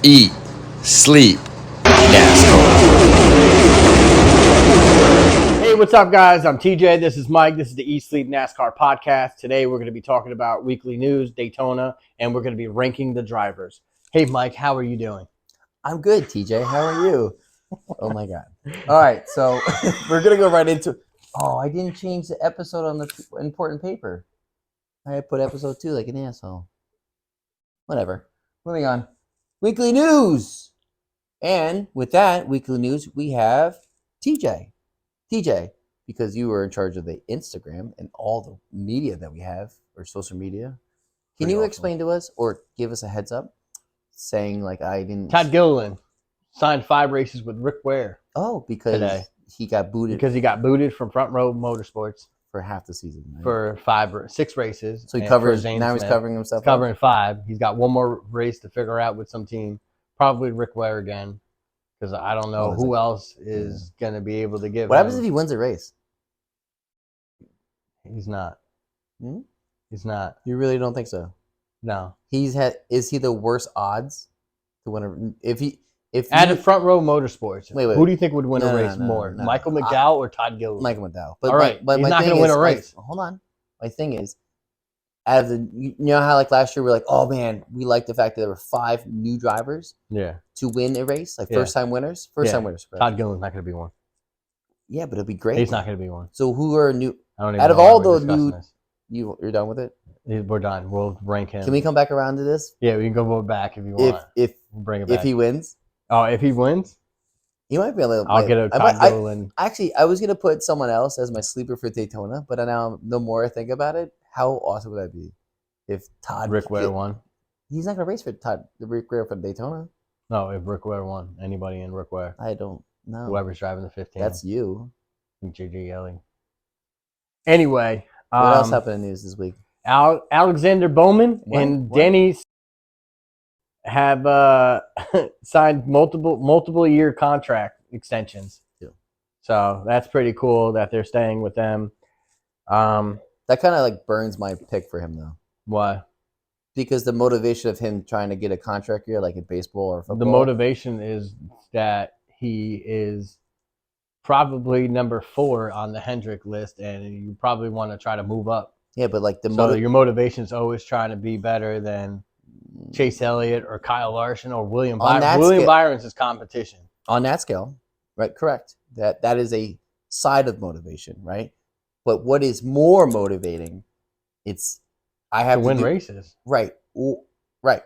eat, sleep, NASCAR. Hey, what's up, guys? I'm TJ. This is Mike. This is the Eat Sleep NASCAR podcast. Today, we're going to be talking about weekly news, Daytona, and we're going to be ranking the drivers. Hey, Mike, how are you doing? I'm good, TJ. How are you? Oh, my God. All right, so we're going to go right into – oh, I didn't change the episode on the important paper. I put episode 2 like an asshole. Whatever. Moving on. Weekly news. And with that weekly news, we have TJ. TJ, because you were in charge of the Instagram and all the media that we have, or social media, can you explain to us or give us a heads up saying like I didn't... Todd Gilliland signed 5 races with Rick Ware. Oh, because today. He got booted. Because he got booted from Front Row Motorsports. For half the season. Right? For 6 races. So he covers, now he's covering himself. He's covering 5. He's got one more race to figure out with some team. Probably Rick Ware again. Because I don't know who else is going to be able to give What happens if he wins a race? He's not. He's not. You really don't think so? No. Is he the worst odds to win a Front Row Motorsports? Wait. Who do you think would win a race more? Michael McDowell or Todd Gilliland? Michael McDowell. All right. But he's not going to win a race. Hold on. My thing is, out of you know how like last year we're like, oh man, we like the fact that there were 5 new drivers. Yeah. To win a race, like first time winners. Time winners. Correct? Todd Gilliland's not going to be one. Yeah, but it'll be great. He's not going to be one. So who are new? I don't even out of know all the new, you're done with it. We're done. We'll rank him. Can we come back around to this? Yeah, we can go back if you want. We'll bring it back. If he wins. Oh, if he wins, he might be a little. I'll get a Todd Gilliland. Actually, I was gonna put someone else as my sleeper for Daytona, but now the more I think about it, how awesome would that be if Rick Ware won? He's not gonna race for Rick Ware for Daytona. No, if Rick Ware won, anybody in Rick Ware. I don't know. Whoever's driving the 15. That's you. JJ Yelling. Anyway, what else happened in the news this week? Alexander Bowman and Denny have signed multiple year contract extensions. Yeah. So that's pretty cool that they're staying with them. That kind of like burns my pick for him though. Why? Because the motivation of him trying to get a contract year, like in baseball or football. The motivation is that he is probably number 4 on the Hendrick list, and you probably want to try to move up. Yeah, but like your motivation is always trying to be better than Chase Elliott or Kyle Larson or William Byron. William Byron's his competition. On that scale, right? Correct. That is a side of motivation, right? But what is more motivating? I have to win races. Right. Right.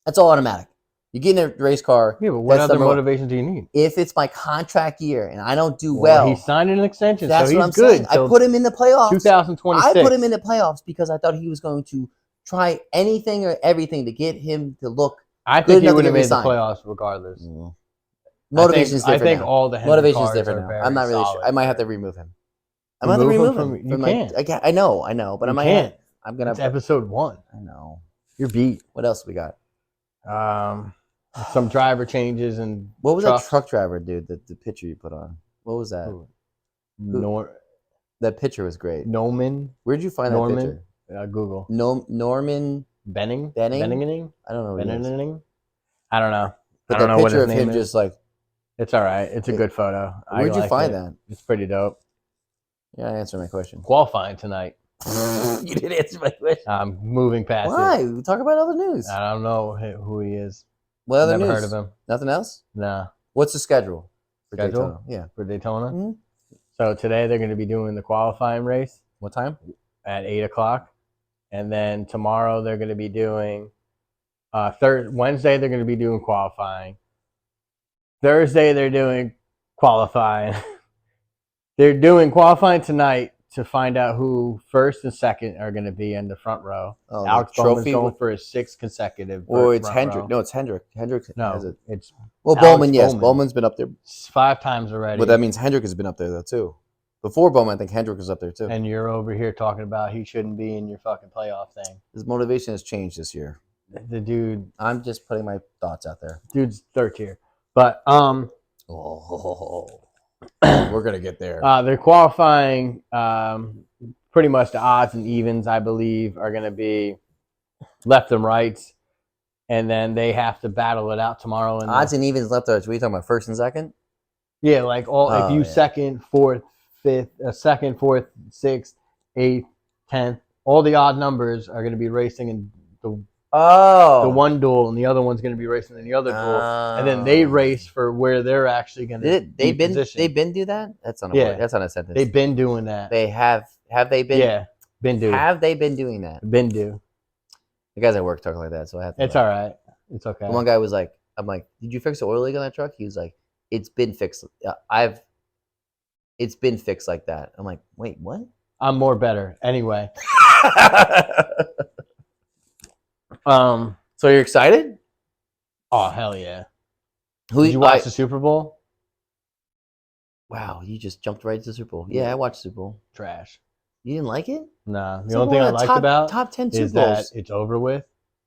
That's all automatic. You get in a race car. Yeah, but what other motivation do you need? If it's my contract year and I don't do well, he signed an extension, that's so what he's I'm good. saying. I put him in the playoffs. 2026. I put him in the playoffs because I thought he was going to try anything or everything to get him to look. I think he would have made the playoffs regardless. Motivation is different. I think all the motivation is different now. I'm not really sure. I might have to remove him. I might have to remove him. You can't. I know, but I might have. I'm gonna. It's episode 1. I know. You're beat. What else we got? Some driver changes and what was that truck driver dude? The picture you put on. What was that? That picture was great. Norman. Where'd you find that picture? Google. Norman Benning. I don't know. Benning. I don't know. But I don't the know picture what of him just like. It's all right. It's a good photo. Where'd you find that? It's pretty dope. Yeah, answer my question. Qualifying tonight. You didn't answer my question. I'm moving past it. Why? We talk about other news. I don't know who he is. What other news? Never heard of him. Nothing else? Nah. What's the schedule? For Daytona? Yeah. For Daytona? Mm-hmm. So today they're going to be doing the qualifying race. What time? At 8 o'clock. And then tomorrow they're going to be doing Wednesday they're going to be doing qualifying. Thursday they're doing qualifying. They're doing qualifying tonight to find out who first and second are going to be in the front row. Oh, Alex Bowman's going for his 6th consecutive. Or it's Hendrick. No, it's Hendrick. Hendrick has it. It's Bowman, yes. Bowman's been up there 5 times already. But that means Hendrick has been up there, though, too. Before Bowman, I think Hendrick was up there, too. And you're over here talking about he shouldn't be in your fucking playoff thing. His motivation has changed this year. The dude... I'm just putting my thoughts out there. Dude's 3rd tier. But, we're going to get there. They're qualifying... pretty much the odds and evens, I believe, are going to be left and rights. and then they have to battle it out tomorrow. Odds and evens left. What are you talking about? First and second? Yeah, like if you second, fourth, fifth, second, fourth, sixth, eighth, 10th, all the odd numbers are going to be racing in the one duel, and the other one's going to be racing in the other duel, and then they race for where they're actually going to be positioned. They've been do that? That's not a word. That's not a sentence. They've been doing that. They have they been? Yeah, been do. Have they been doing that? Been do. The guys at work talk like that, so I have to. It's all right. It's okay. The one guy was like, "I'm like, did you fix the oil leak on that truck?" He was like, "It's been fixed. It's been fixed like that." I'm like, "Wait, what?" I'm more better anyway. So you're excited? Oh hell yeah! Did you watch the Super Bowl? Wow, you just jumped right to the Super Bowl. Yeah, I watched Super Bowl. Trash. You didn't like it? Nah. The only thing I liked about top 10 Super is Bowls. that it's over with,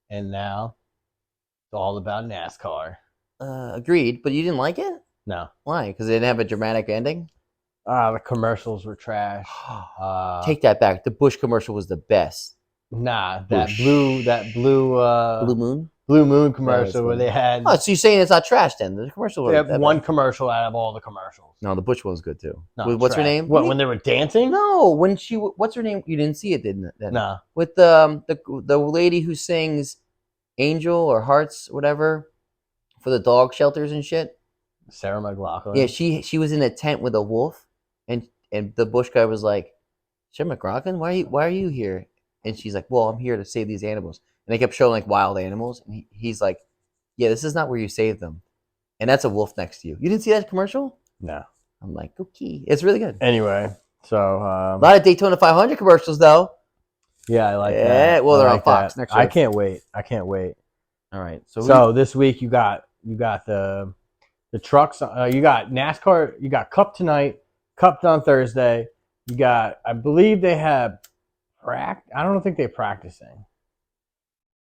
and now it's all about NASCAR. Agreed, but you didn't like it? No. Why? Because it didn't have a dramatic ending? The commercials were trash. Take that back. The Bush commercial was the best. Nah, Bush. Blue Moon commercial where they had. Oh, so you're saying it's not trash then? The commercial. They have one commercial out of all the commercials. No, the Bush one was good too. No, what's her name? What, when they were dancing? No, when she. What's her name? You didn't see it, didn't it? No. With the lady who sings Angel or Hearts, whatever, for the dog shelters and shit. Sarah McLachlan. Yeah, she was in a tent with a wolf, and the Bush guy was like, "Sarah McLachlan, why are you here?" And she's like, "Well, I'm here to save these animals." And they kept showing like wild animals, and he's like, "Yeah, this is not where you save them." And that's a wolf next to you. You didn't see that commercial? No. I'm like, okay, it's really good. Anyway, so a lot of Daytona 500 commercials though. Yeah, I like that. Well, they're on Fox next week. I can't wait. All right. So this week you got the trucks. You got NASCAR. You got Cup tonight. Cup on Thursday. You got. I believe they have. I don't think they're practicing.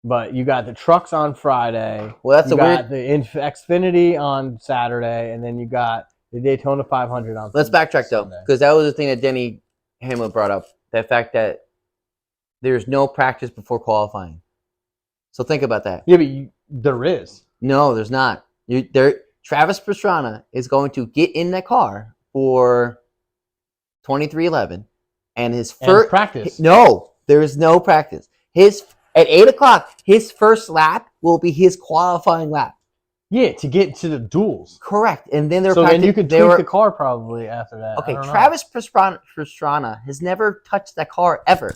But you got the trucks on Friday. Well, that's you got the Xfinity on Saturday, and then you got the Daytona 500 on. Let's backtrack though, because that was the thing that Denny Hamlin brought up: the fact that there's no practice before qualifying. So think about that. Yeah, but there is. No, there's not. Travis Pastrana is going to get in that car for 23:11, and his first practice. No, there is no practice. At 8:00, his first lap will be his qualifying lap. Yeah, to get to the duels. Correct, and then they're then you could tweak the car probably after that. Okay, Travis Pastrana has never touched that car ever.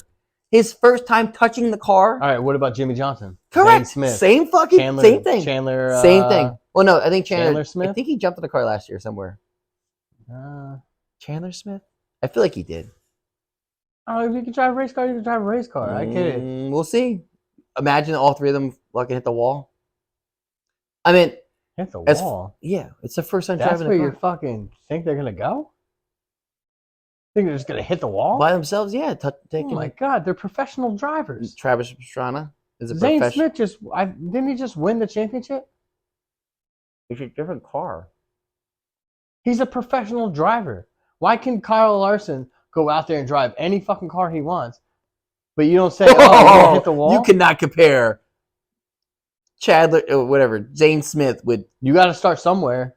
His first time touching the car. All right, what about Jimmy Johnson? Correct. Smith. Same thing. Same thing. Well, no, I think Chandler Smith. I think he jumped in the car last year somewhere. Chandler Smith? I feel like he did. Oh, if you can drive a race car, you can drive a race car. I get it. We'll see. Imagine all three of them fucking hit the wall. I mean, hit the wall. Yeah, it's the first time driving. That's where you fucking think they're gonna go. Think they're just gonna hit the wall by themselves? Yeah. Oh my god, they're professional drivers. Travis Pastrana is a Zane Smith didn't he just win the championship? It's a different car. He's a professional driver. Why can Kyle Larson go out there and drive any fucking car he wants, but you don't say, "Oh, hit the wall"? You cannot compare Chandler or whatever Zane Smith with. You got to start somewhere.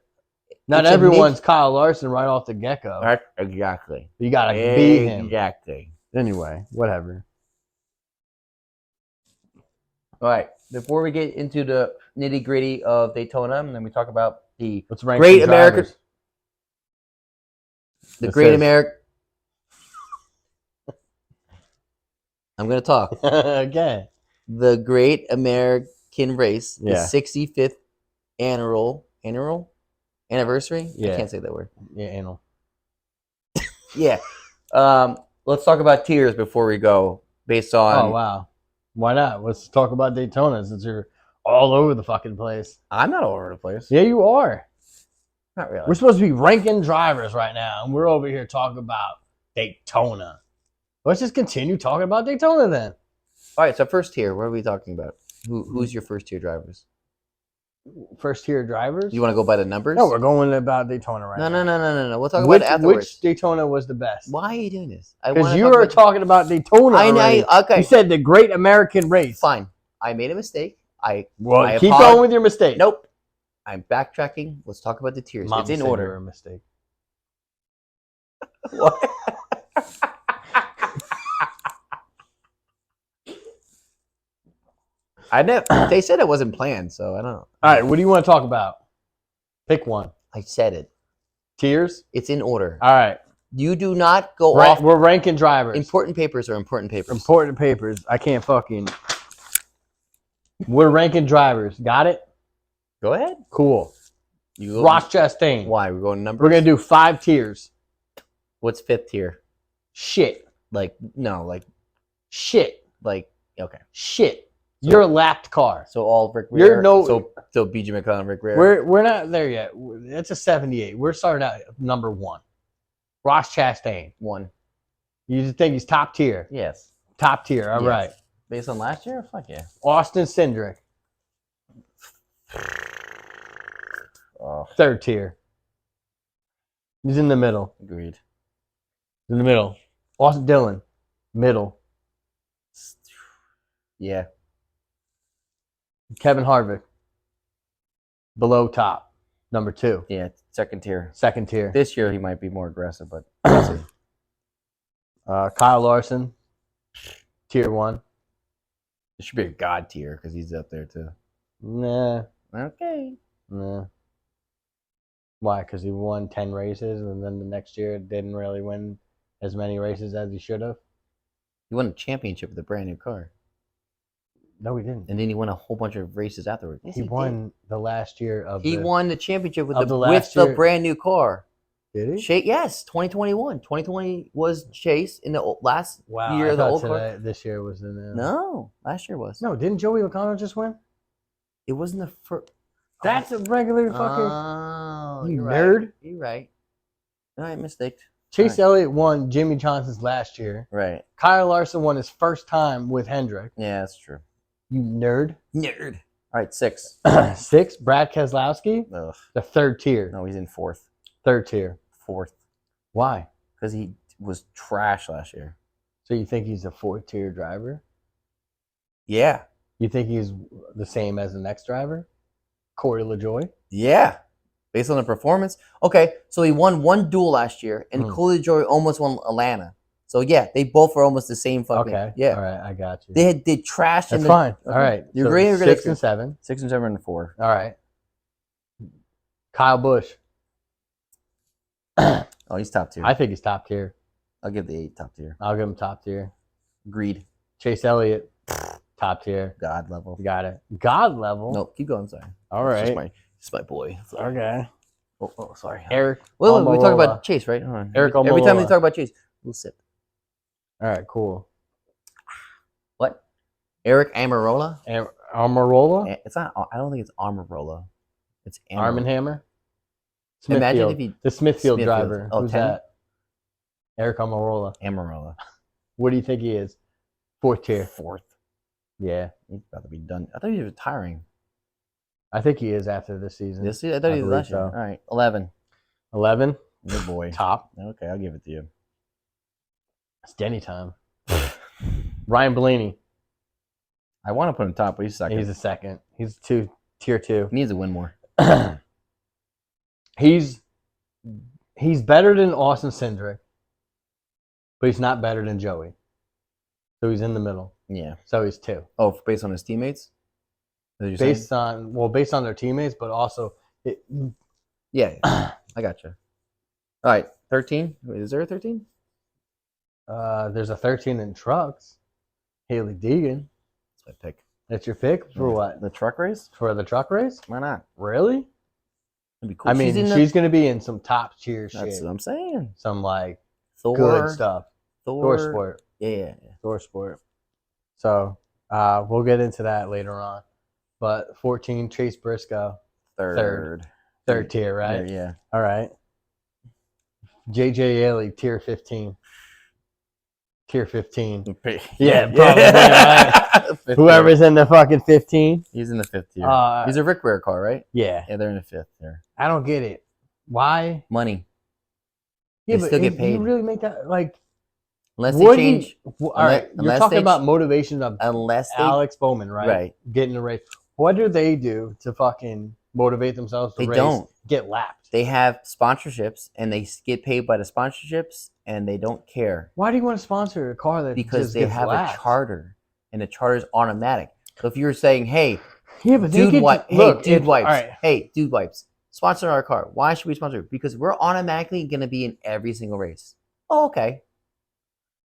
Not everyone's Kyle Larson right off the get-go. Exactly. You got to beat him. Exactly. Anyway, whatever. All right. Before we get into the nitty-gritty of Daytona, and then we talk about the Great American. I'm going to talk. Okay. The Great American Race, the Yeah. 65th anniversary? Yeah. I can't say that word. Yeah, anal. Yeah. Let's talk about tiers before we go, based on... Oh, wow. Why not? Let's talk about Daytona since you're all over the fucking place. I'm not all over the place. Yeah, you are. Not really. We're supposed to be ranking drivers right now, and we're over here talking about Daytona. Let's just continue talking about Daytona then. All right, so first tier, what are we talking about? Who's your first tier drivers? First tier drivers? You want to go by the numbers? No, we're going about Daytona right now. No. We'll talk about it afterwards. Which Daytona was the best? Why are you doing this? Because you were talking about Daytona already. Okay. You said the Great American Race. Fine. I made a mistake. Well, keep going with your mistake. Nope. I'm backtracking. Let's talk about the tiers. Mom it's in said you order. were a mistake. What? They said it wasn't planned, so I don't know. All right, what do you want to talk about? Pick one. I said it. Tiers? It's in order. All right. You do not go off. We're ranking drivers. Important papers are important papers. Important papers. I can't fucking. We're ranking drivers. Got it? Go ahead. Cool. You go, Ross Chastain. Why? We're going numbers? We're going to do 5 tiers. What's 5th tier? Shit. Like, no, like, Shit. like, okay. Shit. You're a lapped car. So all Rick You're Rare. no. So BJ McLaren, Rick Rare. We're not there yet. It's a 78. We're starting out at number 1. Ross Chastain. 1. You think he's top tier? Yes. Top tier. All Yes. right. Based on last year? Fuck yeah. Austin Cindric. Oh, 3rd tier. He's in the middle. agreed. In the middle. Austin Dillon. Middle. Yeah. Kevin Harvick. Below top. Number 2. Yeah. 2nd tier. 2nd tier. This year he might be more aggressive, but we'll see. Kyle Larson. Tier 1. It should be a god tier because he's up there too. Nah. Okay. Nah. Why? Because he won 10 races and then the next year didn't really win as many races as he should have? He won a championship with a brand new car. No, he didn't. And then he won a whole bunch of races afterwards. Yes, He won the last year of He won the championship with of the the last with the year. brand new car. Did he? Chase, yes, 2021. 2020 was Chase in the last Wow. year I of the thought old car. this year was in the... No, last year was. No, didn't Joey Logano just win? It wasn't the first. That's a regular fucking... Oh, you you're nerd. Right. You're right. All right, mistake. Chase Elliott won Jimmy Johnson's last year. Right. Kyle Larson won his first time with Hendrick. Yeah, that's true. You nerd. Nerd. All right, 6. 6, Brad Keselowski. Ugh. The 3rd tier. No, he's in 4th. 3rd tier. 4th. Why? Because he was trash last year. So you think he's a 4th tier driver? Yeah. You think he's the same as the next driver? Corey LaJoy? Yeah. Based on the performance. Okay, so he won one duel last year, and Corey LaJoy almost won Atlanta. So yeah, they both were almost the same fucking. Okay. Yeah. All right, I got you. They trashed. That's fine. Okay. All right. You so agree or 6 and 7. 6 and 7 and 4. All right. Kyle Busch. Oh, he's top tier. I think he's top tier. I'll give the 8 top tier. I'll give him top tier. Agreed. Chase Elliott, top tier. God level. You got it. God level. No, keep going. Sorry. All right. It's my boy. Sorry. Okay. Oh, sorry. Eric. Well, we talk Almirola. about Chase, right? Hold on. Eric Every time we Almirola. talk about Chase, we'll sip. All right, cool. What? Eric Amarola? Almirola? It's not. I don't think it's Amarola. It's Arm and Hammer? Imagine Smithfield. if he The Smithfield driver. Oh, Who's 10? that? Eric Almirola. Amarola. What do you think he is? 4th tier. 4th. Yeah. He's about to be done. I thought he was retiring. I think he is after this season. This year? I thought he was believe last year. so. All right. 11. 11. Good boy. Top. Okay, I'll give it to you. It's Denny time. Ryan Blaney. I want to put him top, but he's second. He's a 2nd. He's tier 2. He needs to win more. He's better than Austin Cindric, but he's not better than Joey. So he's in the middle. Yeah. So he's 2. Oh, based on his teammates? Is that what you're saying? Based on their teammates, but also Yeah. I got you. All right. 13? Is there a 13? there's a 13 in trucks. Haley Deegan. That's my pick. That's your pick for what? The truck race? For the truck race? Why not? Really? That'd be cool. I mean, she's going to be in some top tier That's shit. what I'm saying. Some like Thor. good stuff. Thor Sport. Yeah. Thor Sport. So we'll get into that later on. But 14, Chase Briscoe. Third Tier, right? Yeah. All right. JJ Ailey, tier 15. Tier 15. Yeah, probably, right? Whoever's in the fucking 15. He's in the 5th tier. He's a Rick Ware car, right? Yeah. Yeah, they're in the 5th tier. I don't get it. Why? Money. Yeah, They but still get paid. you really make that like Unless they change. all right, you're unless talking they about motivation of Unless they. Alex Bowman, right? Right. Getting the race. What do they do to fucking motivate themselves to They race? don't. Get lapped. They have sponsorships, and they get paid by the sponsorships, and they don't care Why do you want to sponsor a car that because just they gets have lapped? a charter, and the charter is automatic. So if you were saying, "Hey, Yeah, but dude, look, wipes. All right. Hey, dude wipes. Sponsor our car. Why should we sponsor it? Because we're automatically going to be in every single race. Oh, okay.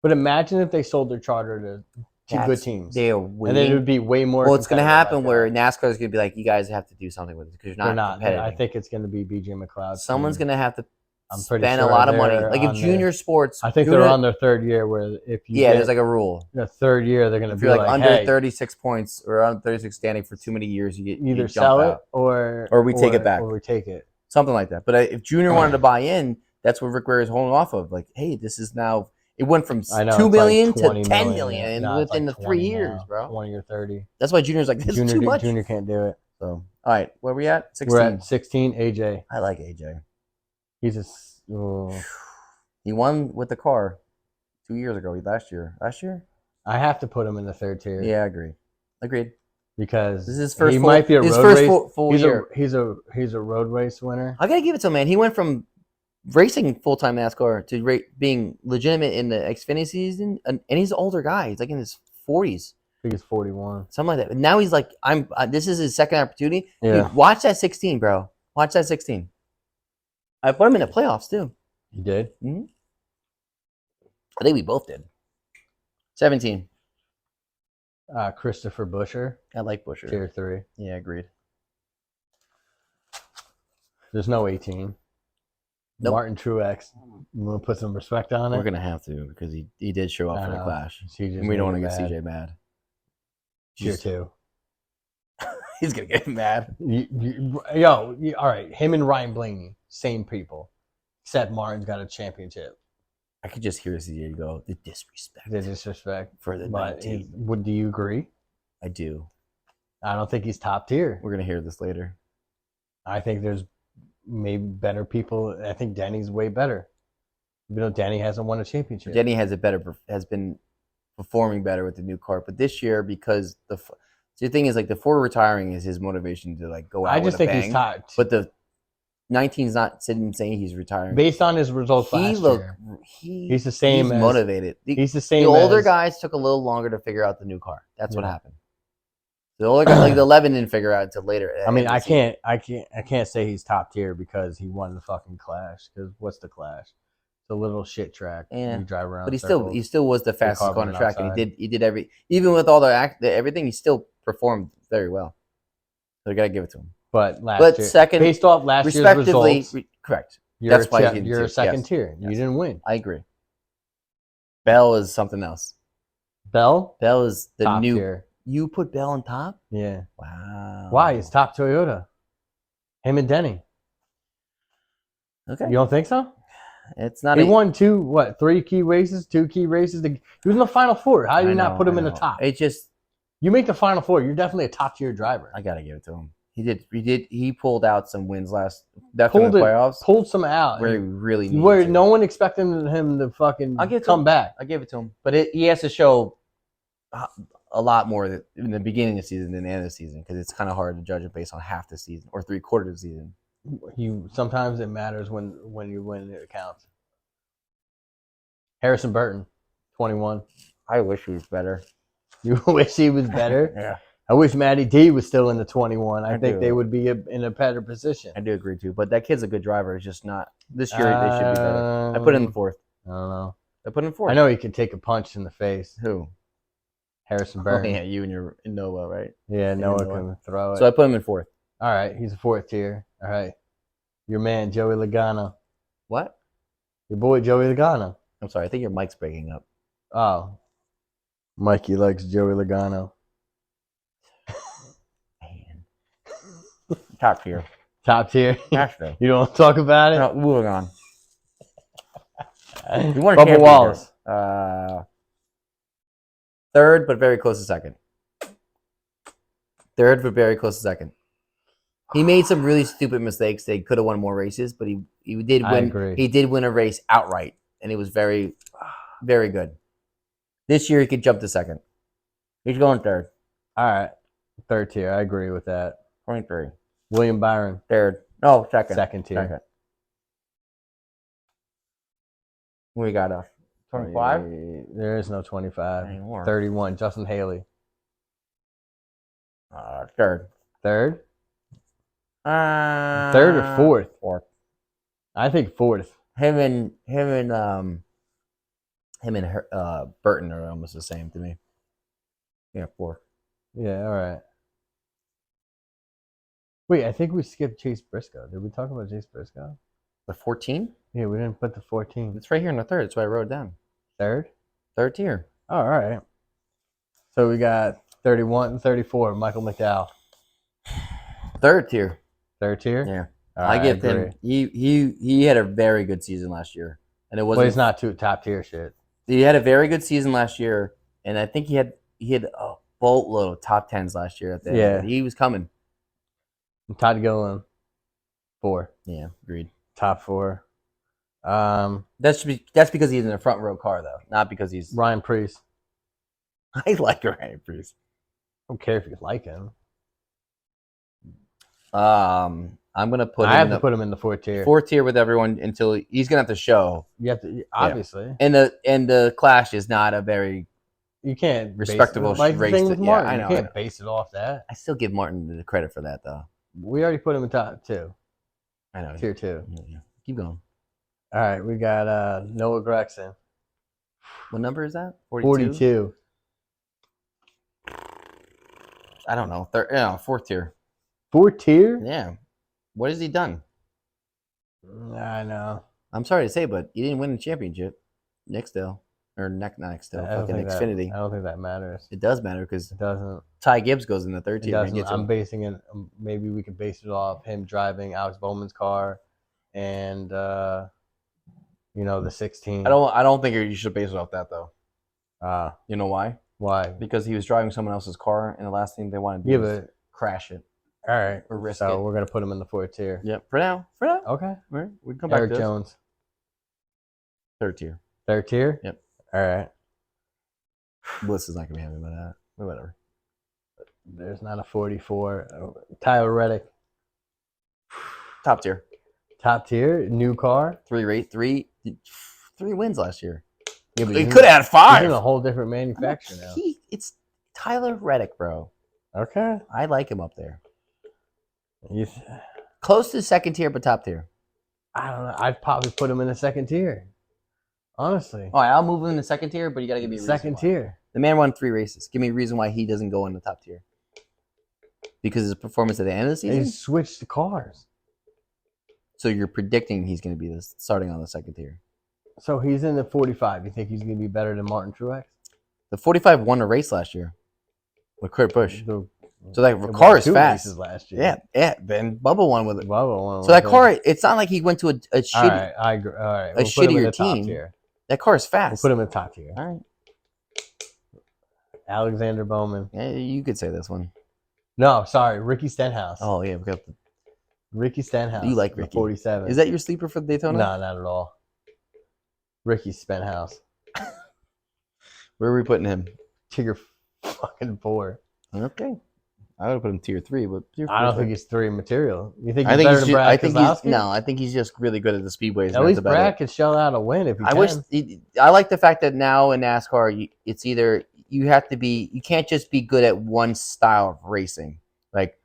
But imagine if they sold their charter to good teams, They're and then it waiting. would be way more. Well, it's going to competitive happen like where that. NASCAR is going to be like, you guys have to do something with it because you're They're not not. competitive. I think it's going to be BJ McLeod. Someone's going to have to I'm pretty spend sure a lot of money. they're Like in on junior sports, I think junior, they're on their third year. Where if you there's like a rule. the third year, they're going to If be you're like under hey, 36 points or under 36 standing for too many years, you either jump sell out. it or we take it back. or we take it. Something like that. But if Junior wanted to buy in, that's what Rick Ware is holding off of. Like, hey, this is now. It went from 2 million to 10 million within the 3 years, bro. 20 or 30. That's why Junior's like, this is too much. Junior can't do it. So, all right, where are we at? 16. We're at 16. AJ. I like AJ. He's a. He won with the car 2 years ago. Last year. I have to put him in the third tier. Yeah, I agree. Agreed. Because this is his first. He might be a his road first race. full year. He's a road race winner. I gotta give it to him, man. He went from racing full-time NASCAR to being legitimate in the Xfinity season, and he's an older guy. He's like in his 40s. I think he's 41. Something like that. But now he's like, this is his second opportunity. Yeah. Dude, watch that 16, bro. Watch that 16. I put him in the playoffs too. You did? Mm-hmm. I think we both did. 17. Christopher Buescher. I like Buescher. Tier 3. Yeah, agreed. There's no 18. Nope. Martin Truex. You want to put some respect on it? We're gonna have to because he did show up for the clash, and we don't want to get CJ mad. Tier 2. He's gonna get mad. All right. Him and Ryan Blaney, same people, except Martin's got a championship. I could just hear CJ go, the disrespect. The disrespect for the 19. Do you agree? I do. I don't think he's top tier. We're gonna hear this later. I think there's maybe better people. I think Denny's way better. You know, Denny hasn't won a championship. Denny has been performing better with the new car, but this year because the thing is like the Ford retiring is his motivation to like go out. I just think he's top. But the 19's not sitting saying he's retiring based on his results last year. He's the same. He's motivated. He's the same. The older guys took a little longer to figure out the new car. That's what happened. The older guys, like the 11, didn't figure out until later. I mean, I can't say he's top tier because he won the fucking Clash. Because what's the Clash? It's a little shit track. Yeah, you drive around. But he still was the fastest car on the track, and he did even with all everything, he still performed very well. So you gotta give it to him. But last year, second, based off last year's results, correct. That's why you're a second tier. Yes. You didn't win. I agree. Bell is something else. Bell is the top new tier. You put Bell on top? Yeah. Wow. Why? It's top Toyota. Him and Denny. Okay. You don't think so? It's not. He won 2 key races. He was in the Final Four. How do you not put him in the top? It just. You make the Final Four. You're definitely a top tier driver. I gotta give it to him. He pulled out some wins definitely in the playoffs. Pulled some out. Where he really needed where to. No one expected him to fucking come back. I give it to him. But he has to show a lot more in the beginning of the season than the end of the season because it's kind of hard to judge it based on half the season or 3/4 of the season. Sometimes it matters when you win, it counts. Harrison Burton, 21. I wish he was better. You wish he was better? Yeah. I wish Matty D was still in the 21. I think they would be in a better position. I do agree too, but that kid's a good driver. It's just not this year. They should be better. I put him in 4th. I don't know. I put him in 4th. I know he could take a punch in the face. Who? Harrison Burton. Oh, yeah, you and your Noah, right? Yeah, Noah can throw it. So I put him in 4th. All right, he's a 4th tier. All right, your man Joey Logano. What? Your boy Joey Logano. I'm sorry, I think your mic's breaking up. Oh, Mikey likes Joey Logano. Man. Top tier. Top tier. Nashville. You don't want to talk about it? No, moving on. You want Bubba Wallace. 3rd, but very close to 2nd. 3rd, but very close to 2nd. He made some really stupid mistakes. They could have won more races, but he did win. I agree. He did win a race outright, and it was very, very good. This year, he could jump to 2nd. He's going 3rd. All right. Third tier. I agree with that. 23. William Byron. Third. No, second. Second tier. Second. We got a 25. There is no 25. Anymore. 31. Justin Haley. Third. Third. Third or fourth? Fourth. I think fourth. Him and Burton are almost the same to me. Yeah, fourth. Yeah, all right. Wait, I think we skipped Chase Briscoe. Did we talk about Chase Briscoe? The 14? Yeah, we didn't put the 14. It's right here in the third. That's why I wrote it down. Third? Third tier. Oh, all right. So we got 31 and 34. Michael McDowell. Third tier. Third tier? Yeah. Right, I give him. He had a very good season last year, and it wasn't. Well, he's not too top tier shit. He had a very good season last year, and I think he had a boatload of top tens last year. At the end. Yeah. He was coming. Todd Gilliland. 4. Yeah, agreed. Top 4. That's because he's in a front row car though, not because he's. Ryan Priest. I like Ryan Priest. I don't care if you like him. I'm gonna put. I have to put him in the 4th tier. 4th tier with everyone until he's gonna have to show. You have to obviously. And the Clash is not a very. You can't Respectable like the race. thing with Martin. I know. You can't base it off that. I still give Martin the credit for that though. We already put him in top 2. I know. Tier 2. Yeah. Keep going. All right, we got Noah Gregson. What number is that? 42. I don't know. 4th tier. 4th tier? Yeah. What has he done? I know. I'm sorry to say, but he didn't win the championship. Nextdale. Or not Nextdale. Fucking Xfinity. I don't think that matters. It does matter because It doesn't. Ty Gibbs goes in the 3rd It tier. And doesn't. gets I'm him. basing it. Maybe we could base it off him driving Alex Bowman's car, and the 16. I don't think you should base it off that though. You know why? Why? Because he was driving someone else's car, and the last thing they want to do is crash it. All right. Or risk so it. we're gonna put him in the 4th tier. Yep. For now. Okay. Right. We can come back Eric to this. Jones. 3rd tier. 3rd tier. Yep. All right. Bliss is not gonna be happy about that. But whatever. There's not a 44. Tyler Reddick. Top tier. Top tier. New car. 3 wins last year. Yeah, but He could have had 5. He's in a whole different manufacturer now. It's Tyler Reddick, bro. Okay. I like him up there. He's, Close to 2nd tier, but top tier. I don't know. I'd probably put him in the 2nd tier. Honestly. All right, I'll move him in the 2nd tier, but you got to give me a reason 2nd why. tier. The man won 3 races. Give me a reason why he doesn't go in the top tier. Because his performance at the end of the season? He switched the cars. So you're predicting he's going to be starting on the 2nd tier. So he's in the 45. You think he's going to be better than Martin Truex? The 45 won a race last year with Kurt Busch. So that car is fast. Last year. Yeah. Then Bubba won with it. Bubba won So that car, it's not like he went to a shitty, All right, I agree. All right, a shittier team. Tier. That car is We'll fast. put him in the top tier. All right. Alexander Bowman. Yeah, you could say this one. No, sorry, Ricky Stenhouse. Oh yeah, we got Ricky Stenhouse. You like Ricky? 47. Is that your sleeper for the Daytona? No, not at all. Ricky Stenhouse. Where are we putting him? Tier fucking 4. Okay. I would put him tier 3, but tier 4. I don't think he's 3 material. You think he's I think better he's than Brad I think Keselowski? I think he's just really good at the speedways. At least Brad could shell out a win if he can. I like the fact that now in NASCAR, it's either you can't just be good at one style of racing. Like,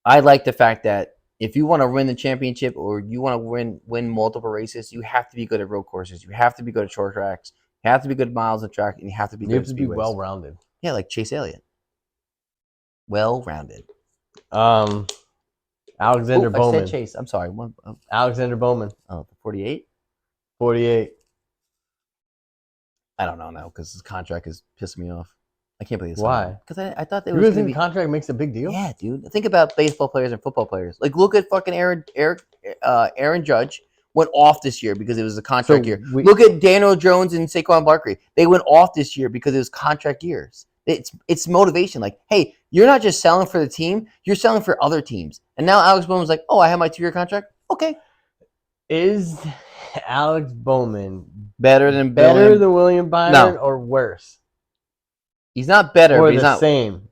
I like the fact that if you want to win the championship or you want to win multiple races, you have to be good at road courses. You have to be good at short tracks. You have to be good at miles of track, and you have to be good at speedways. You have to be well-rounded. Yeah, like Chase Elliott. Well-rounded. Alexander Bowman. I said Chase. I'm sorry. Alexander Bowman. Oh, 48? 48. I don't know now because his contract is pissing me off. I can't believe this. Why? Because I thought they You were really going to think be. the contract makes a big deal? Yeah, dude. Think about baseball players and football players. Like, look at fucking Aaron Judge went off this year because it was a contract year. Look at Daniel Jones and Saquon Barkley. They went off this year because it was contract years. It's motivation. Like, hey, you're not just selling for the team, you're selling for other teams. And now Alex Bowman's like, oh, I have my 2-year contract? Okay. Is Alex Bowman better than William Byron or worse? He's not better, Or but he's the not same?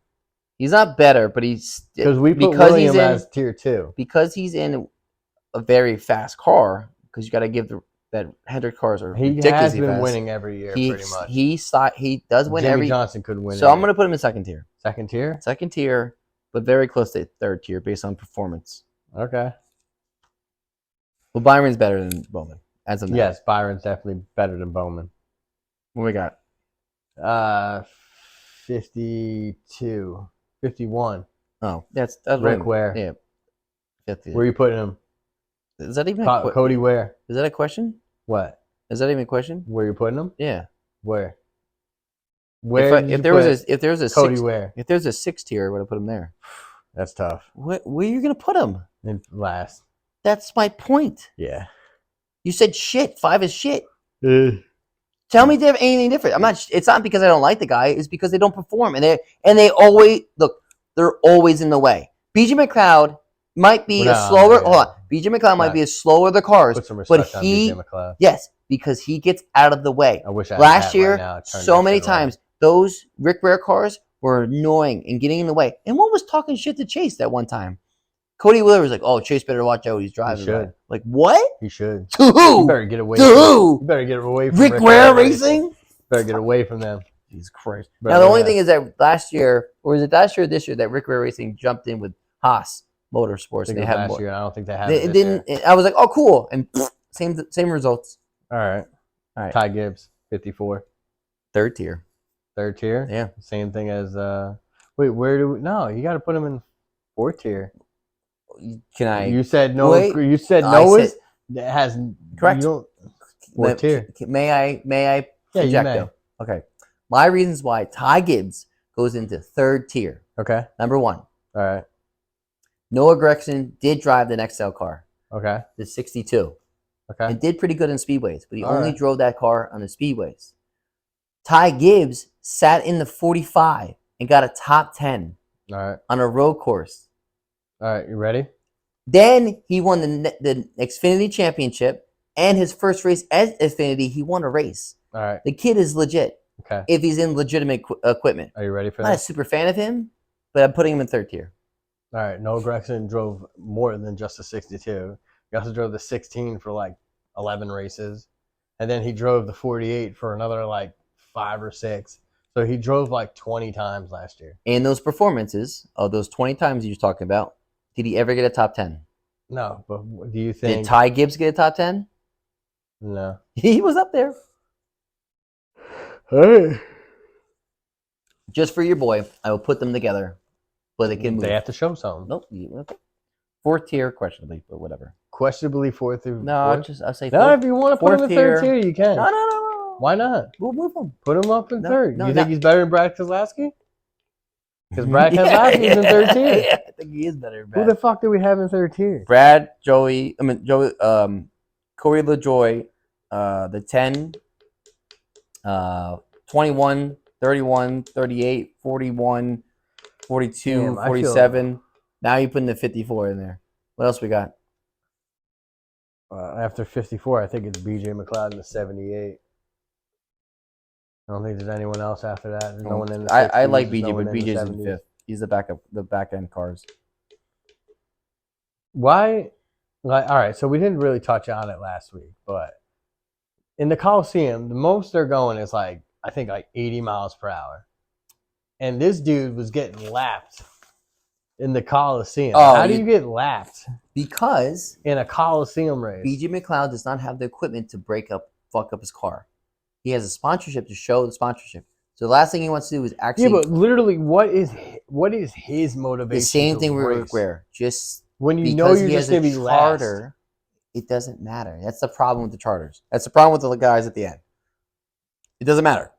He's not better, but he's Because we put because he's William in as tier 2. because he's in a very fast car. Because you got to give that Hendrick cars are He ridiculously has been fast. winning every year, He pretty much. he does win Jimmy every. Johnson could win. So I'm going to put him in second tier. Second tier. Second tier, but very close to third tier based on performance. Okay. Well, Byron's better than Bowman as of now. Yes, Byron's definitely better than Bowman. What we got? 52, 51. Oh, that's Rick Ware. Yeah. 50. Where are you putting him? Is that even Cody Ware. Is that a question? What? Is that even a question? Where are you putting him? Yeah. Where? Where? If there was a Cody six, Ware. if there's a 6 tier, I would have put him there. That's tough. Where are you gonna put him? In last. That's my point. Yeah. You said shit. 5 is shit. Uh, Tell me anything different. I'm not. It's not because I don't like the guy. It's because they don't perform, and they always look. They're always in the way. BJ McLeod might be a slower. Yeah. Hold on. BJ McLeod might be a slower the cars, Put some respect but on he BJ McLeod. yes, because he gets out of the way. I wish I had Last that year, right now. so many times those Rick Ware cars were annoying and getting in the way. And one was talking shit to Chase that one time. Cody Wheeler was like, "Oh, Chase better watch out what he's driving." He should. Like what? He should. To who? You better get away. To who? You better get away from Rick Ware Racing. Better get away from them. Jesus Christ. Better Now, the only thing is that last year, or is it last year or this year, that Rick Ware Racing jumped in with Haas Motorsports. I and they have last more. year. I don't think they had It it. didn't. I was like, oh, cool. And same results. All right. All right. Ty Gibbs, 54. Third tier. Third tier? Yeah. Same thing as wait, where do we no, you gotta put him in fourth tier. Can I? You said no. Wait. You said I no said- is that has Correct. You don't, fourth tier. May I Yeah, you project may. though? Okay. My reasons why Ty Gibbs goes into third tier. Okay. Number one, All right. Noah Gragson did drive the Nextel car, Okay. the 62. Okay. And did pretty good in speedways, but he All only right. drove that car on the speedways. Ty Gibbs sat in the 45 and got a top 10 All right. on a road course. All right. You ready? Then he won the Xfinity Championship, and his first race at Xfinity, he won a race. All right. The kid is legit Okay. if he's in legitimate equipment. Are you ready for I'm not a this? super fan of him, but I'm putting him in third tier. All right. Noah Gragson drove more than just a 62. He also drove the 16 for like 11 races, and then he drove the 48 for another like 5 or 6. So he drove like 20 times last year. And those performances of those 20 times you're talking about, did he ever get a top 10? No, but do you Did think? Ty Gibbs get a top 10? No. He was up there. Hey. Just for your boy, I will put them together, but they can move. They have to show something. Nope. Okay. Fourth tier, questionably, but whatever. Questionably fourth through No, fourth? I'll say No, fourth. if you want to put him in fourth third tier. tier, you can. No. Why not? We'll move him. Put him up in No, third. no, You no. think he's better than Brad Keselowski? Because Brad Keselowski's in third tier. Yeah, I think he is better than Who Brad. the fuck do we have in third tier? Brad, Corey LaJoy, the 10, 21, 31, 38, 41, 42, Damn, I feel- 47. Now you're putting the 54 in there. What else we got? After 54, I think it's BJ McLeod in the 78. I don't think there's anyone else after that. There's no one in the 60s. I like there's BJ, no one but in the BJ's in 70s. fifth. He's the back end cars. Why? Like, all right, so we didn't really touch on it last week, but in the Coliseum, the most they're going is like, I think like 80 miles per hour. And this dude was getting lapped in the Coliseum. Oh, How do you get lapped Because in a Coliseum race? BJ McLeod does not have the equipment to fuck up his car. He has a sponsorship to show the sponsorship. So the last thing he wants to do is actually Yeah, but literally, what is his motivation? the same to thing with race? Rick Ware. Just When you because know you're he just has going to a be last. charter, it doesn't matter. That's the problem with the charters. That's the problem with the guys at the end. It doesn't matter.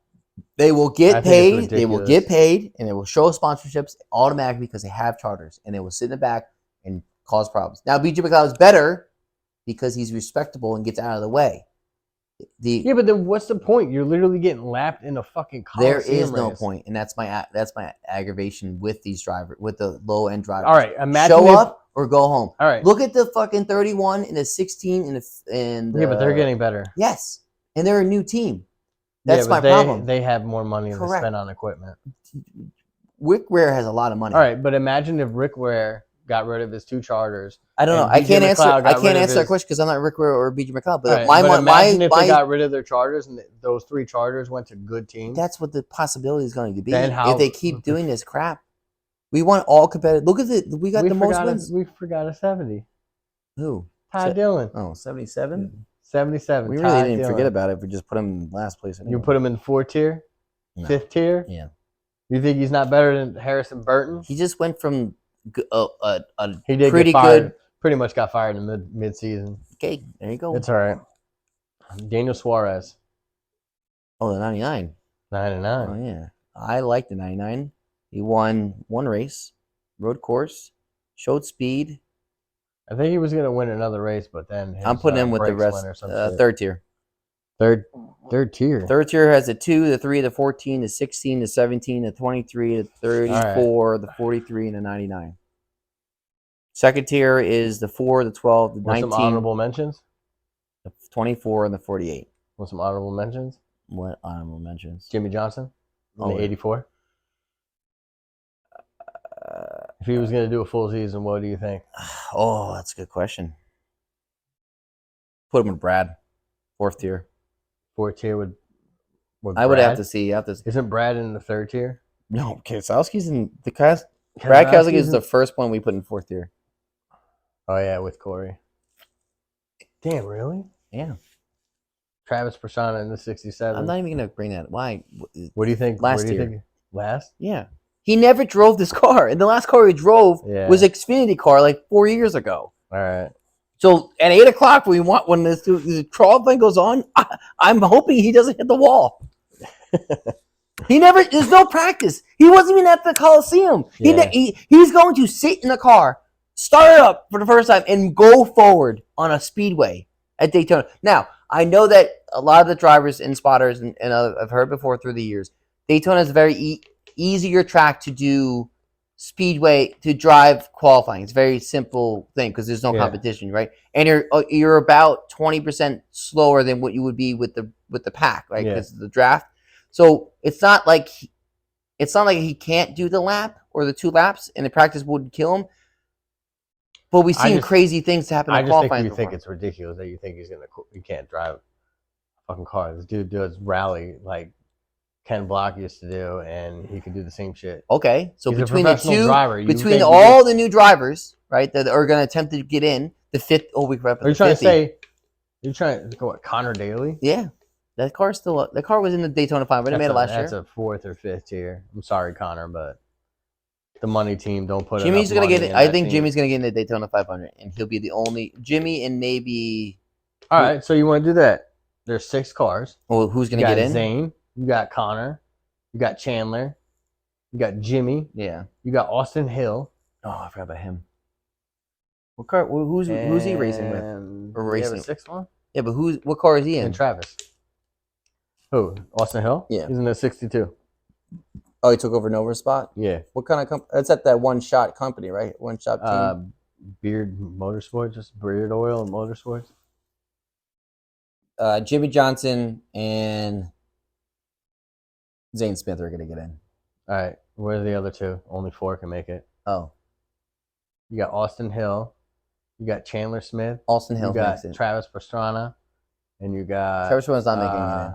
They will I get think it's paid. They will ridiculous. get paid, and they will show sponsorships automatically because they have charters, and they will sit in the back and cause problems. Now, BJ McLeod is better because he's respectable and gets out of the way. Yeah, but then what's the point? You're literally getting lapped in a fucking There Coliseum is no race. point, and that's my aggravation with these drivers, with the low end drivers. All right, imagine show if- up or go home. All right. Look at the fucking 31 and the 16 and Yeah, but they're getting better. yes, and they're a new team. That's Yeah, my but problem. They have more money to Correct. spend on equipment. Rick Ware has a lot of money. All right, but imagine if Rick Ware got rid of his 2 Chargers. I don't know. and I BJ can't answer. McLeod I got can't rid of answer that his- question because I'm not Rick Ware or BJ McLeod. But All right, but imagine if they my got rid of their Chargers and those 3 Chargers went to good teams. that's what the possibility is going to be. Then how- if they keep doing this crap, we want all competitive. Look at it. We got the most wins. We forgot a 70. Who? Ty Dillon. Oh, 77? 77. We Ty really didn't Dillon. forget about it. We just put him in last place. Anyway. You put him in 4th tier, No. 5th tier. Yeah. You think he's not better than Harrison Burton? He just went from a He did pretty get fired. good. Pretty much got fired in mid season. Okay, there you go. It's all right. Daniel Suarez, Oh, the 99. 9-9. Oh, yeah. I like the 99. He won 1 race, road course, showed speed. I think he was gonna win another race, but then I'm putting him with the brakes rest. went or some shit. Third tier. Third tier. Third tier has the 2, the 3, the 14, the 16, the 17, the 23, the 34, the 43, and the 99. Second tier is the 4, the 12, the Want 19, some honorable mentions? the 24, and the 48. Want some honorable mentions? What honorable mentions? Jimmy Johnson in Oh, the yeah. 84. If he was gonna do a full season, what do you think? Oh, that's a good question. Put him with Brad, 4th tier. 4th tier with I would have Brad? to see. Isn't Brad in the 3rd tier? No, Keselowski's in the cast. Brad Keselowski is the first one we put in 4th tier. Oh yeah, with Corey. Damn, really? Yeah. Travis Pastrana in the 67. I'm not even gonna bring that. Why? What do you think? Last what do you year. think? Last? Yeah. He never drove this car, and the last car he drove Yeah. was Xfinity car like 4 years ago. All right. So at 8:00 when this crawl thing goes on, I'm hoping he doesn't hit the wall. There's no practice. He wasn't even at the Coliseum. Yeah. He's going to sit in the car, start it up for the first time, and go forward on a speedway at Daytona. Now, I know that a lot of the drivers and spotters, and I've heard before through the years, Daytona is a very easier track to do speedway, to drive qualifying. It's a very simple thing because there's no competition, right? And you're about 20% slower than what you would be with the pack, right? Because of the draft. So it's not like he can't do the lap or the 2 laps, and the practice wouldn't kill him. But we've seen crazy things happen in qualifying. I just think it's ridiculous that you think he can't drive a fucking car. This dude does rally like Ken Block used to do, and he can do the same shit. Okay, so He's between the two, driver. between all the new drivers, right, that are going to attempt to get in the 5th. Oh, we were up at Are you the trying 50. to say? You're trying to go at Connor Daly? Yeah, that car's still up. The car was in the Daytona 500. It made it last year. That's a 4th or 5th tier. I'm sorry, Connor, but the money team don't put. Jimmy's going to get it. I think Jimmy's going to get in the Daytona 500, and he'll be the only Jimmy and maybe. All right, so you want to do that? There's 6 cars. Well, who's going to get in? Zane. You got Connor. You got Chandler. You got Jimmy. Yeah. You got Austin Hill. Oh, I forgot about him. What car? Who's he racing with? Or racing? You have a 6th one? Yeah, but what car is he in? And Travis. Who? Austin Hill? Yeah. He's in the 62. Oh, he took over Nova's spot? Yeah. What kind of company? That's at that One Shot company, right? One Shot team. Beard Motorsports, just Beard Oil and Motorsports. Jimmy Johnson and Zane Smith are going to get in. All right. Where's the other 2? Only 4 can make it. Oh. You got Austin Hill. You got Chandler Smith. Austin Hill. You got Travis Pastrana. And you got... Travis Pastrana's not making it in.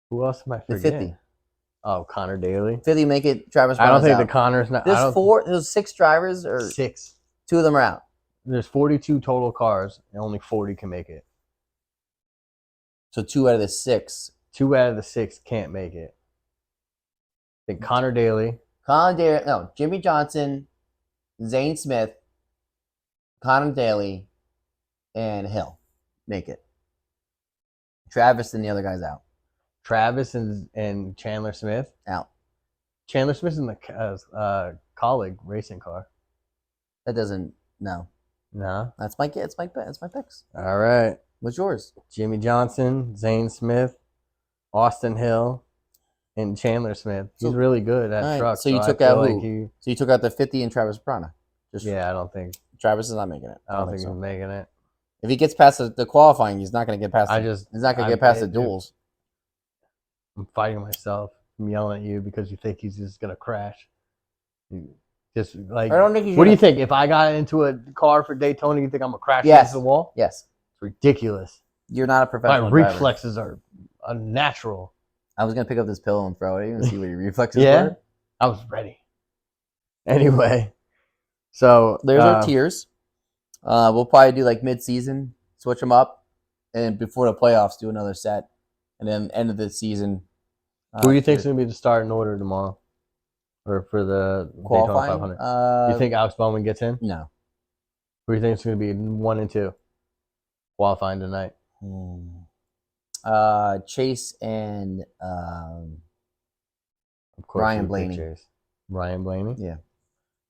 Who else am I The forgetting? 50. Oh, Connor Daly. 50 make it. Travis Pastrana's I don't think out. the Connor's not... There's 6 drivers, or 6. 2 of them are out. There's 42 total cars, and only 40 can make it. So 2 out of the 6. 2 out of the 6 can't make it. I think Connor Daly. Jimmy Johnson, Zane Smith, Connor Daly, and Hill make it. Travis and the other guys out. Travis and Chandler Smith. Out. Chandler Smith's in the colleague racing car. That doesn't. No. No. That's my picks. All right. What's yours? Jimmy Johnson, Zane Smith, Austin Hill, and Chandler Smith. He's really good at trucks. So you took out who? So you took out the 50 and Travis Pastrana. I don't think Travis is not making it. I don't think he's making it. If he gets past the qualifying, he's not going to get past. He's not going to get past the duels. I'm fighting myself. from yelling at you because you think he's just gonna crash. Just like, I don't think he's what do gonna- you think? If I got into a car for Daytona, you think I'm gonna crash Yes. into the wall? Yes. It's ridiculous. You're not a My professional driver. reflexes are unnatural. I was gonna pick up this pillow and throw it at you and see what your reflexes Yeah, were. I was ready. Anyway, so There's our tiers. We'll probably do like mid-season, switch them up, and before the playoffs, do another set, and then end of the season. Who do you think is going to be the starting order tomorrow, or for the qualifying? Daytona 500? Do you think Alex Bowman gets in? No. Who do you think is going to be 1 and 2 qualifying tonight? Chase and Of course, Ryan you would pick Blaney. Chase. Ryan Blaney. Yeah.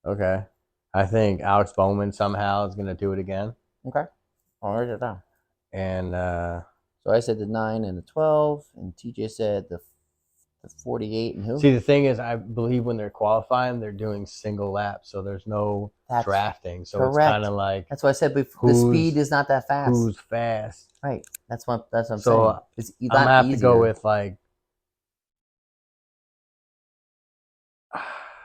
Okay. I think Alex Bowman somehow is going to do it again. Okay. I'll write it down. And So I said the 9 and the 12, and TJ said the 48 and who? see, the thing is, I believe when they're qualifying, they're doing single laps, so there's no That's drafting. So correct. it's kind of like That's what I said before. The speed is not that fast. who's fast. Right. That's what I'm So saying. It's I'm gonna have to go with like.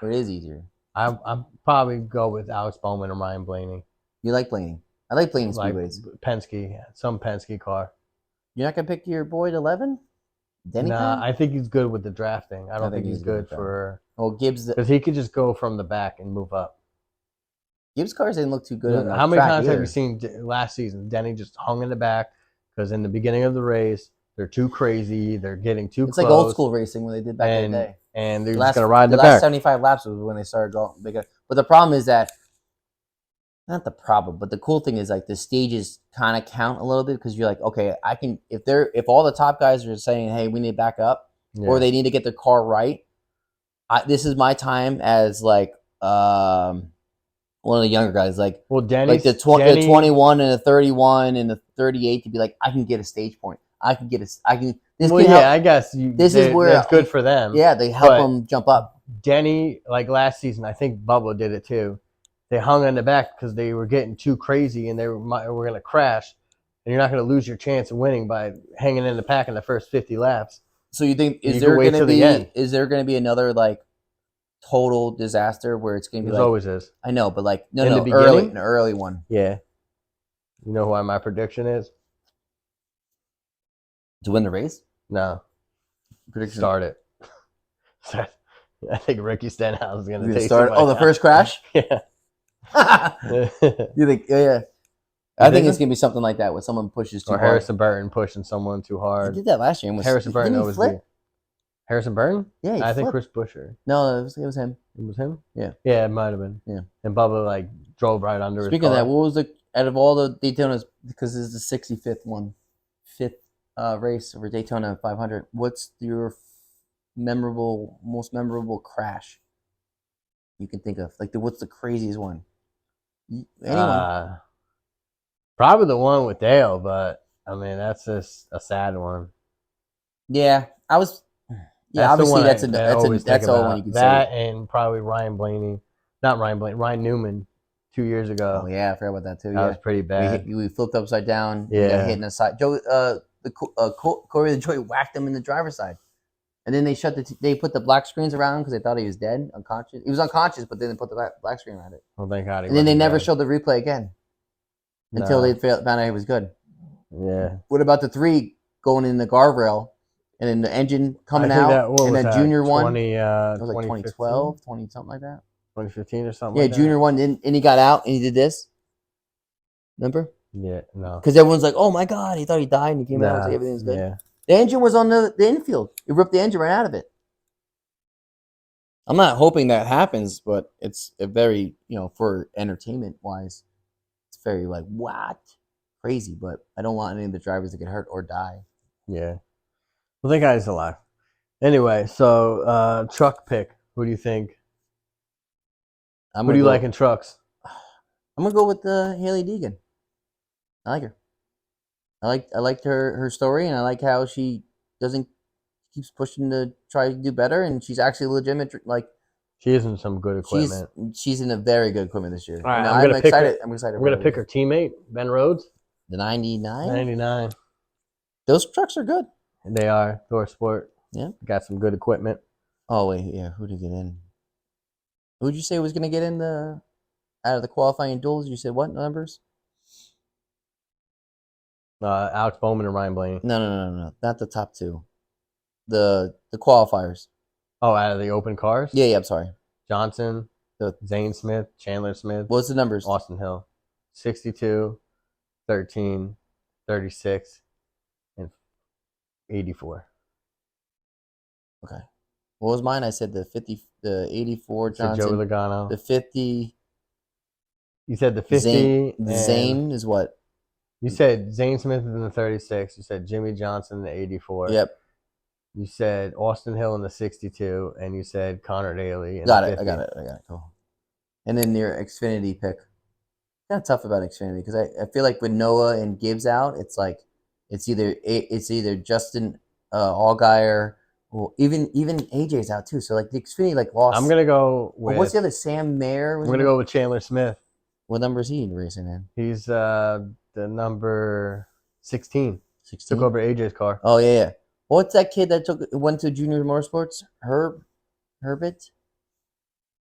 Or it is easier. I'm probably go with Alex Bowman or Ryan Blaney. You like Blaney. I like Blaney Like speedways. Penske, some Penske car. You're not gonna pick your boy to 11? Denny? Nah, I think he's good with the drafting. I don't think he's good with that. for Well, Gibbs because he could just go from the back and move up. Gibbs cars didn't look too good on the How many track times have either. you seen last season Denny just hung in the back because in the beginning of the race they're too crazy, they're getting too It's close. like old school racing when they did back in the day. And they're The just gonna ride in the last back. 75 laps was when they started going bigger. But the problem is that, not the problem, but the cool thing is like the stages kind of count a little bit because you're like, okay, I can if all the top guys are saying, hey, we need to back up or they need to get their car right. This is my time as like one of the younger guys, like Denny's, like the 21 and the 31 and the 38 to be like, I can get a stage point. I can. This well, can yeah, help. I guess This is where that's good for them. Yeah, they help But them jump up. Denny, like last season, I think Bubba did it too. They hung in the back because they were getting too crazy and they were going to crash. And you're not going to lose your chance of winning by hanging in the pack in the first 50 laps. So you think is there going to be another like total disaster where it's going to be There always is. I know, but like In the early, beginning? an early one. Yeah. You know why my prediction is? To win the race? No. Prediction. Start it. I think Ricky Stenhouse is going to take start. Oh, the first crash? Yeah. You think? Yeah. I think it's going to be something like that where someone pushes too or hard. Harrison Burton pushing someone too He hard. did that last year. Harrison Burton didn't he always flip? do. Harrison Burton? Yeah, he I think flipped. Chris Buescher. No, it was him. It was him? Yeah. Yeah, it might have been. Yeah. And Bubba like drove right under his Speaking car. of that, what was the out of all the Daytonas, because this is the 65th one, fifth race over Daytona 500. What's your most memorable crash you can think of? Like what's the craziest one? Anyone? Probably the one with Dale, but I mean that's just a sad one. Yeah, I was. Yeah, obviously that's the only one you can say. That and probably Ryan Blaney, not Ryan Blaney, Ryan Newman, 2 years ago. Oh yeah, I forgot about that too. That was pretty bad. We flipped upside down. Yeah, we got hit in the side. Joe, Corey the Joy whacked him in the driver's side, and then they put the black screens around him because they thought he was dead, unconscious. He was unconscious, but then they put the black screen around it. Well, thank God. And then they never showed the replay again until they found out he was good. Yeah. What about the 3 going in the guardrail? And then the engine coming out, and then junior one. It was like 2012, 20 something like that. 2015 or something. Yeah, junior one, and he got out and he did this. Remember? Yeah, no. Because everyone's like, "Oh my God!" He thought he died, and he came out and said everything's good. Yeah. The engine was on the infield. It ripped the engine right out of it. I'm not hoping that happens, but it's a very for entertainment wise, it's very like what crazy. But I don't want any of the drivers to get hurt or die. Yeah. Well, that guy's alive. Anyway, so truck pick. Who do you think? Who do you like in trucks? I'm gonna go with Haley Deegan. I like her. I liked her story, and I like how she keeps pushing to try to do better, and she's actually legitimate. Like she is in some good equipment. She's in a very good equipment this year. All right, I'm excited. I'm gonna pick her teammate Ben Rhodes. The 99. 99. Those trucks are good. They are Thor Sport. Yeah, got some good equipment. Oh wait, yeah. Who did get in? Who'd you say was gonna get in the out of the qualifying duels? You said what numbers? Alex Bowman and Ryan Blaney. No. Not the top two. The qualifiers. Oh, out of the open cars? Yeah. I'm sorry. Johnson, The Zane Smith, Chandler Smith, what's the numbers? Austin Hill. 62, 13, 36, and 84. Okay. What was mine? I said the 50, the 84 So Joey Johnson, Logano. the 50. You said the 50. Zane, and Zane is what? You said Zane Smith is in the 36. You said Jimmy Johnson in the 84. Yep. You said Austin Hill in the 62, and you said Connor Daly in Got the it. 50. I got it. Cool. And then your Xfinity pick. Kind of tough about Xfinity because I feel like with Noah and Gibbs out, it's like it's either Justin Allgaier or even AJ's out too. So like the Xfinity like lost. I'm gonna go with. What's the other? Sam Mayer. I'm gonna go with Chandler Smith. What number is he racing in? He's the number 16. 16. Took over AJ's car. Oh yeah. What's that kid that went to Junior Motorsports? Herbert.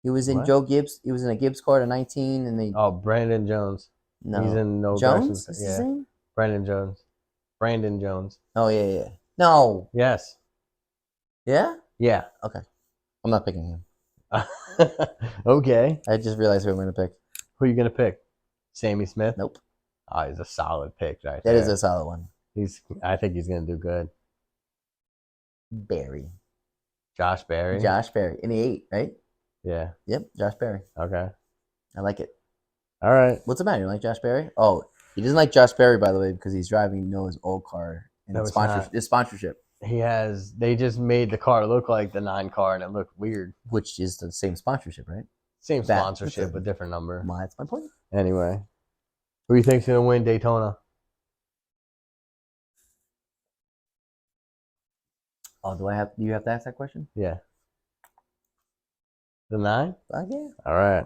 He was in What? Joe Gibbs. He was in a Gibbs car at 19, and they. Oh, Brandon Jones. No. He's in no Jones. Is yeah. his name? Brandon Jones. Oh yeah. No. Yes. Yeah. Yeah. Okay. I'm not picking him. Okay. I just realized who I'm gonna pick. Who are you gonna pick? Sammy Smith? Nope. Oh, he's a solid pick right That there. is a solid one. I think he's gonna do good. Barry. Josh Berry. Josh Berry. In the 8, right? Yeah. Yep. Josh Berry. Okay. I like it. All right. What's the matter? You like Josh Berry? Oh, he doesn't like Josh Berry, by the way, because he's driving Noah's old car and No, it's not. his sponsorship, They just made the car look like the 9 car and it looked weird. which is the same sponsorship, right? Same That- sponsorship, but different number. That's my point. Anyway. Who do you think's gonna win Daytona? Oh, do you have to ask that question? Yeah. The 9? Yeah. All right.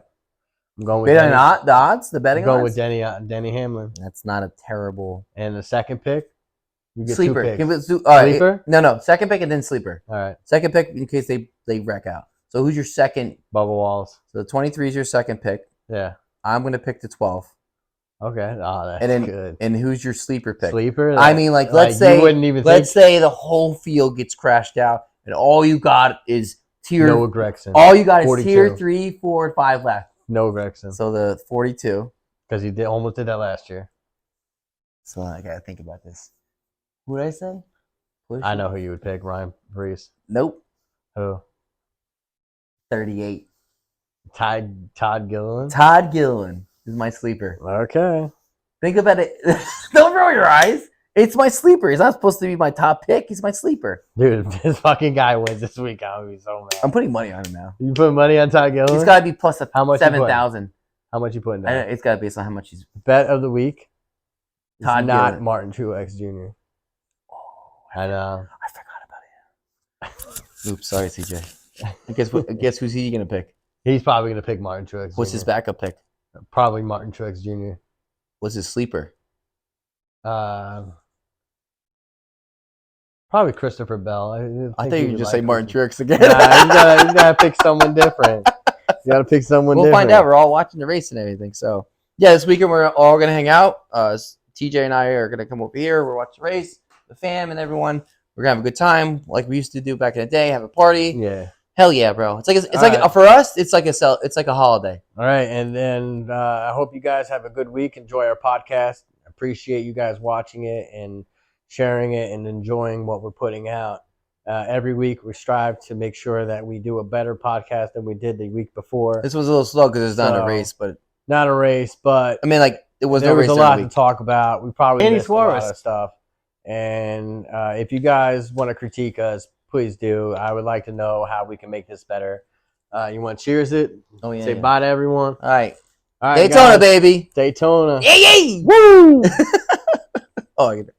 I'm going with Bet Denny. on the odds, the I'm betting going odds? with Denny Hamlin. That's not a terrible And the second pick, you get sleeper. 2 picks. Give it, all right, Sleeper? No. Second pick and then sleeper. All right. Second pick in case they wreck out. So who's your second? Bubba Walls. So the 23 is your second pick. Yeah. I'm going to pick the 12. Okay. Oh, that's And then good. and who's your sleeper pick? Sleeper? I mean, like let's say you wouldn't even let's think say the whole field gets crashed out and all you got is tier. Noah Gregson. All you got is 42. tier 3, 4, and 5 left. Noah Gregson. So the 42. Because he almost did that last year. So I gotta think about this. Who did I say? I know who you would pick, Ryan Reese. Nope. Who? 38. Todd Gilliland? Todd Gilliland is my sleeper. Okay. Think about it. Don't roll your eyes. It's my sleeper. He's not supposed to be my top pick. He's my sleeper. Dude, if this fucking guy wins this week, I'll be so mad. I'm putting money on him now. You put money on Todd Gilliland? He's got to be plus How much you putting? 7,000. How much you putting down? It's got to be based on how much he's. Bet of the week is Todd not Gilliland. Martin Truex Jr. Oh, I know. I forgot about him. Oops, sorry, CJ. Guess who's he gonna pick? He's probably going to pick Martin Truex Jr. What's his backup pick? Probably Martin Truex Jr. What's his sleeper? Probably Christopher Bell. I thought you would just say Martin Truex again. Nah, you gotta pick someone different. You gotta pick someone We'll different. find out. We're all watching the race and everything. So yeah, this weekend we're all gonna hang out. TJ and I are gonna come over here. We're watching the race, the fam and everyone. We're gonna have a good time like we used to do back in the day. Have a party. Yeah. Hell yeah, bro! It's All like right. for us, it's like a holiday. All right, and then I hope you guys have a good week. Enjoy our podcast. Appreciate you guys watching it and sharing it and enjoying what we're putting out. Every week we strive to make sure that we do a better podcast than we did the week before. This was a little slow because it's not a So, race, but Not a race, but I mean, like it was there no was race a every lot to week. talk about. We probably Andy missed a lot Suarez. of stuff. And if you guys want to critique us, please do. I would like to know how we can make this better. You want to cheers it? Oh yeah. Say yeah. bye to everyone. All right, All right, Daytona, guys. baby. Daytona. Yay! Woo! Oh, I get it.